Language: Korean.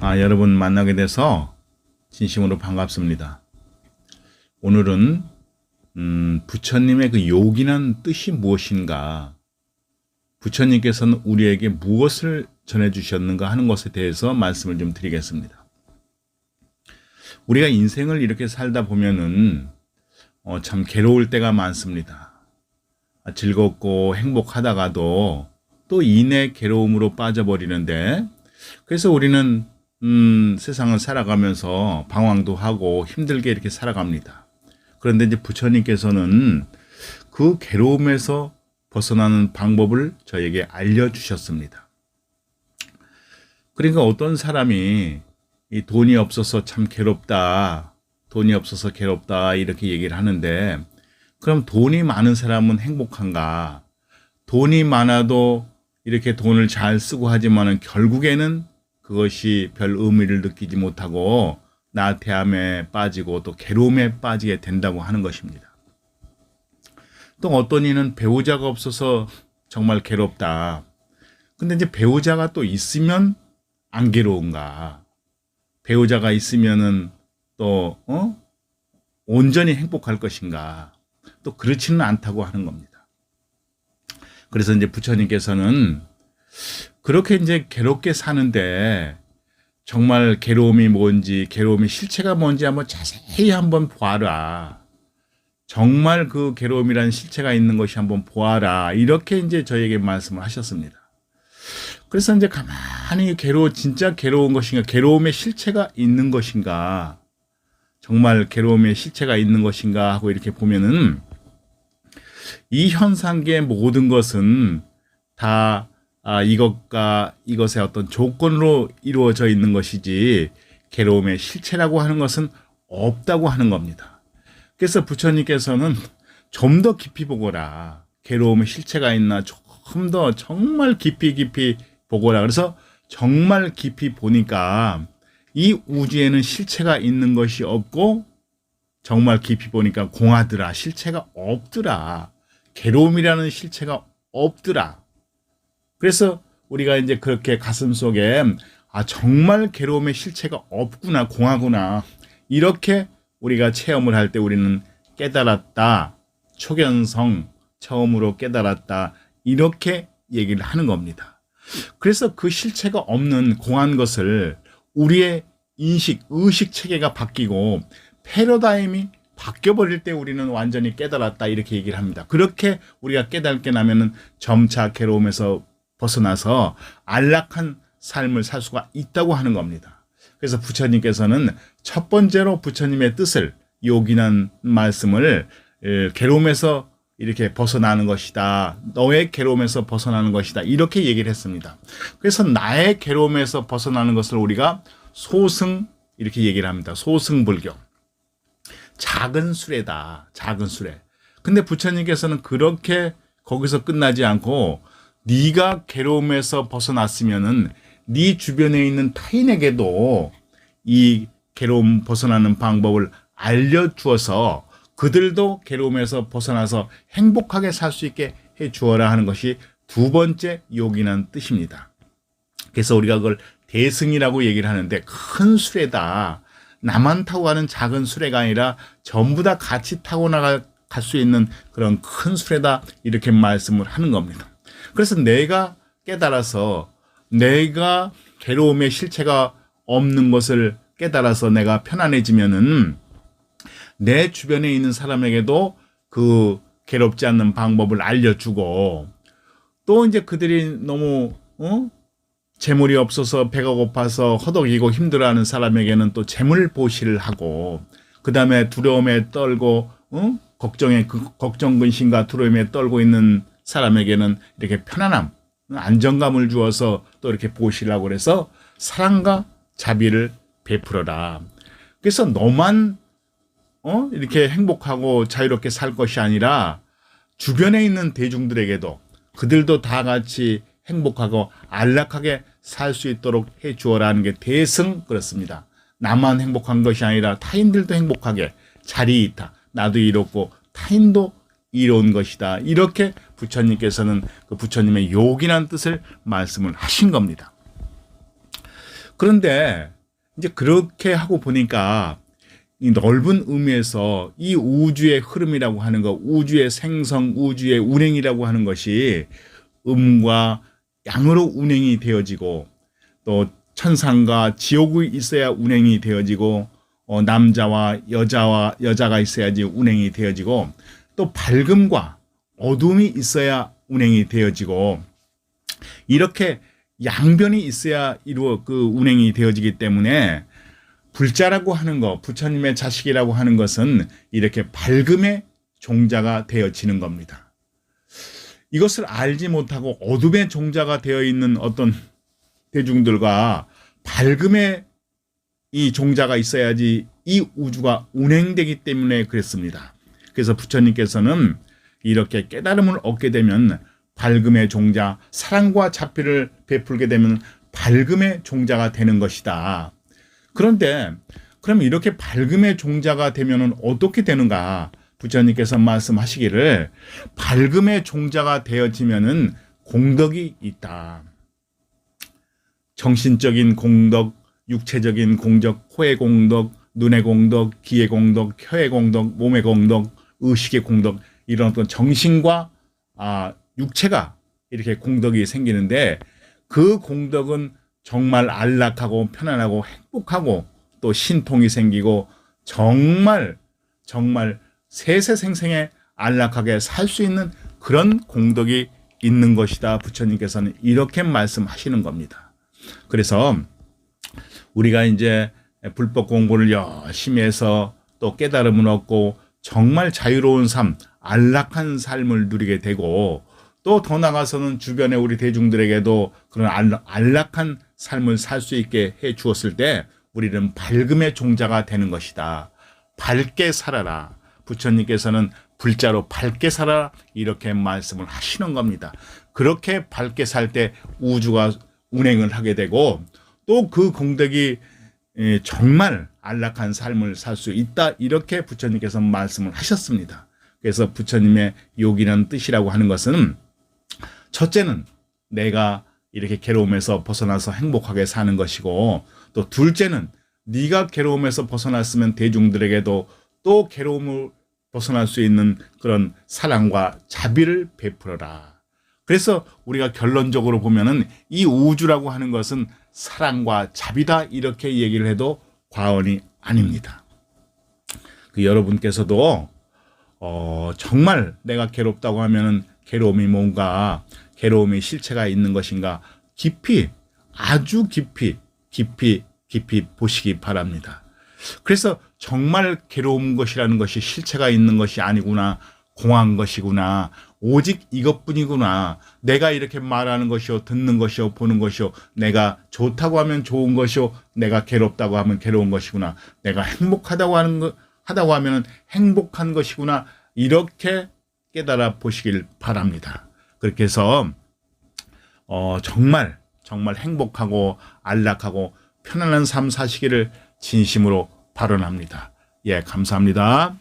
여러분 만나게 돼서 진심으로 반갑습니다. 오늘은 부처님의 그 요긴한 뜻이 무엇인가, 부처님께서는 우리에게 무엇을 전해주셨는가 하는 것에 대해서 말씀을 좀 드리겠습니다. 우리가 인생을 이렇게 살다 보면은 참 괴로울 때가 많습니다. 즐겁고 행복하다가도 또 이내 괴로움으로 빠져버리는데, 그래서 우리는 세상을 살아가면서 방황도 하고 힘들게 이렇게 살아갑니다. 그런데 이제 부처님께서는 그 괴로움에서 벗어나는 방법을 저에게 알려주셨습니다. 그러니까 어떤 사람이 이 돈이 없어서 참 괴롭다, 돈이 없어서 괴롭다 이렇게 얘기를 하는데, 그럼 돈이 많은 사람은 행복한가? 돈이 많아도 이렇게 돈을 잘 쓰고 하지만은 결국에는 그것이 별 의미를 느끼지 못하고 나태함에 빠지고 또 괴로움에 빠지게 된다고 하는 것입니다. 또 어떤 이는 배우자가 없어서 정말 괴롭다. 근데 이제 배우자가 또 있으면 안 괴로운가? 배우자가 있으면은 또 온전히 행복할 것인가? 또 그렇지는 않다고 하는 겁니다. 그래서 이제 부처님께서는 그렇게 이제 괴롭게 사는데 정말 괴로움이 뭔지, 괴로움의 실체가 뭔지 한번 자세히 한번 보아라. 정말 그 괴로움이라는 실체가 있는 것이 한번 보아라. 이렇게 이제 저에게 말씀을 하셨습니다. 그래서 이제 가만히 진짜 괴로운 것인가, 괴로움의 실체가 있는 것인가, 정말 괴로움의 실체가 있는 것인가 하고 이렇게 보면은 이 현상계의 모든 것은 다 이것의 어떤 조건으로 이루어져 있는 것이지 괴로움의 실체라고 하는 것은 없다고 하는 겁니다. 그래서 부처님께서는 좀 더 깊이 보거라. 괴로움의 실체가 있나 조금 더 정말 깊이 보거라. 그래서 정말 깊이 보니까 이 우주에는 실체가 있는 것이 없고, 정말 깊이 보니까 공하더라. 실체가 없더라. 괴로움이라는 실체가 없더라. 그래서 우리가 이제 그렇게 가슴 속에 정말 괴로움의 실체가 없구나, 공하구나, 이렇게 우리가 체험을 할 때 우리는 깨달았다, 초견성, 처음으로 깨달았다, 이렇게 얘기를 하는 겁니다. 그래서 그 실체가 없는 공한 것을 우리의 인식, 의식 체계가 바뀌고 패러다임이 바뀌어버릴 때 우리는 완전히 깨달았다, 이렇게 얘기를 합니다. 그렇게 우리가 깨닫게 나면은 점차 괴로움에서 벗어나서 안락한 삶을 살 수가 있다고 하는 겁니다. 그래서 부처님께서는 첫 번째로 부처님의 뜻을, 요긴한 말씀을, 괴로움에서 이렇게 벗어나는 것이다, 너의 괴로움에서 벗어나는 것이다, 이렇게 얘기를 했습니다. 그래서 나의 괴로움에서 벗어나는 것을 우리가 소승, 이렇게 얘기를 합니다. 소승불교, 작은 수레다, 작은 수레. 근데 부처님께서는 그렇게 거기서 끝나지 않고, 네가 괴로움에서 벗어났으면은 네 주변에 있는 타인에게도 이 괴로움 벗어나는 방법을 알려주어서 그들도 괴로움에서 벗어나서 행복하게 살 수 있게 해주어라 하는 것이 두 번째 요긴한 뜻입니다. 그래서 우리가 그걸 대승이라고 얘기를 하는데, 큰 수레다, 나만 타고 가는 작은 수레가 아니라 전부 다 같이 타고 나갈 수 있는 그런 큰 수레다, 이렇게 말씀을 하는 겁니다. 그래서 내가 깨달아서, 내가 괴로움의 실체가 없는 것을 깨달아서 내가 편안해지면은 내 주변에 있는 사람에게도 그 괴롭지 않는 방법을 알려주고, 또 이제 그들이 너무 재물이 없어서 배가 고파서 허덕이고 힘들어하는 사람에게는 또 재물 보시를 하고, 그 다음에 두려움에 떨고 걱정 근심과 두려움에 떨고 있는 사람에게는 이렇게 편안함, 안정감을 주어서 또 이렇게 보시라고 그래서 사랑과 자비를 베풀어라. 그래서 너만 이렇게 행복하고 자유롭게 살 것이 아니라 주변에 있는 대중들에게도, 그들도 다 같이 행복하고 안락하게 살 수 있도록 해 주어라는 게 대승, 그렇습니다. 나만 행복한 것이 아니라 타인들도 행복하게, 자리이타, 나도 이롭고 타인도 이로운 것이다, 이렇게 부처님께서는 그 부처님의 요긴한 뜻을 말씀을 하신 겁니다. 그런데 이제 그렇게 하고 보니까 이 넓은 의미에서 이 우주의 흐름이라고 하는 것, 우주의 생성, 우주의 운행이라고 하는 것이 음과 양으로 운행이 되어지고, 또 천상과 지옥이 있어야 운행이 되어지고, 남자와 여자가 있어야지 운행이 되어지고, 또 밝음과 어둠이 있어야 운행이 되어지고, 이렇게 양변이 있어야 운행이 되어지기 때문에 불자라고 하는 것, 부처님의 자식이라고 하는 것은 이렇게 밝음의 종자가 되어지는 겁니다. 이것을 알지 못하고 어둠의 종자가 되어 있는 어떤 대중들과 밝음의 이 종자가 있어야지 이 우주가 운행되기 때문에 그랬습니다. 그래서 부처님께서는 이렇게 깨달음을 얻게 되면 밝음의 종자, 사랑과 자비를 베풀게 되면 밝음의 종자가 되는 것이다. 그런데 그럼 이렇게 밝음의 종자가 되면 어떻게 되는가? 부처님께서 말씀하시기를 밝음의 종자가 되어지면은 공덕이 있다. 정신적인 공덕, 육체적인 공덕, 코의 공덕, 눈의 공덕, 귀의 공덕, 혀의 공덕, 몸의 공덕, 의식의 공덕, 이런 어떤 정신과 육체가 이렇게 공덕이 생기는데, 그 공덕은 정말 안락하고 편안하고 행복하고 또 신통이 생기고 정말 세세생생에 안락하게 살 수 있는 그런 공덕이 있는 것이다. 부처님께서는 이렇게 말씀하시는 겁니다. 그래서 우리가 이제 불법 공부를 열심히 해서 또 깨달음을 얻고 정말 자유로운 삶, 안락한 삶을 누리게 되고, 또 더 나아가서는 주변의 우리 대중들에게도 그런 안락한 삶을 살 수 있게 해 주었을 때 우리는 밝음의 종자가 되는 것이다. 밝게 살아라. 부처님께서는 불자로 밝게 살아라 이렇게 말씀을 하시는 겁니다. 그렇게 밝게 살 때 우주가 운행을 하게 되고, 또 그 공덕이 정말 안락한 삶을 살 수 있다. 이렇게 부처님께서 말씀을 하셨습니다. 그래서 부처님의 욕이라는 뜻이라고 하는 것은, 첫째는 내가 이렇게 괴로움에서 벗어나서 행복하게 사는 것이고, 또 둘째는 네가 괴로움에서 벗어났으면 대중들에게도 또 괴로움을 벗어날 수 있는 그런 사랑과 자비를 베풀어라. 그래서 우리가 결론적으로 보면은 이 우주라고 하는 것은 사랑과 자비다 이렇게 얘기를 해도 과언이 아닙니다. 여러분께서도 정말 내가 괴롭다고 하면은 괴로움이 뭔가, 괴로움의 실체가 있는 것인가 깊이, 아주 깊이 보시기 바랍니다. 그래서 정말 괴로운 것이라는 것이 실체가 있는 것이 아니구나, 공한 것이구나, 오직 이것뿐이구나. 내가 이렇게 말하는 것이요, 듣는 것이요, 보는 것이요, 내가 좋다고 하면 좋은 것이요, 내가 괴롭다고 하면 괴로운 것이구나, 내가 행복하다고 하면 행복한 것이구나, 이렇게 깨달아 보시길 바랍니다. 그렇게 해서 정말 행복하고 안락하고 편안한 삶 사시기를 진심으로 발언합니다. 예, 감사합니다.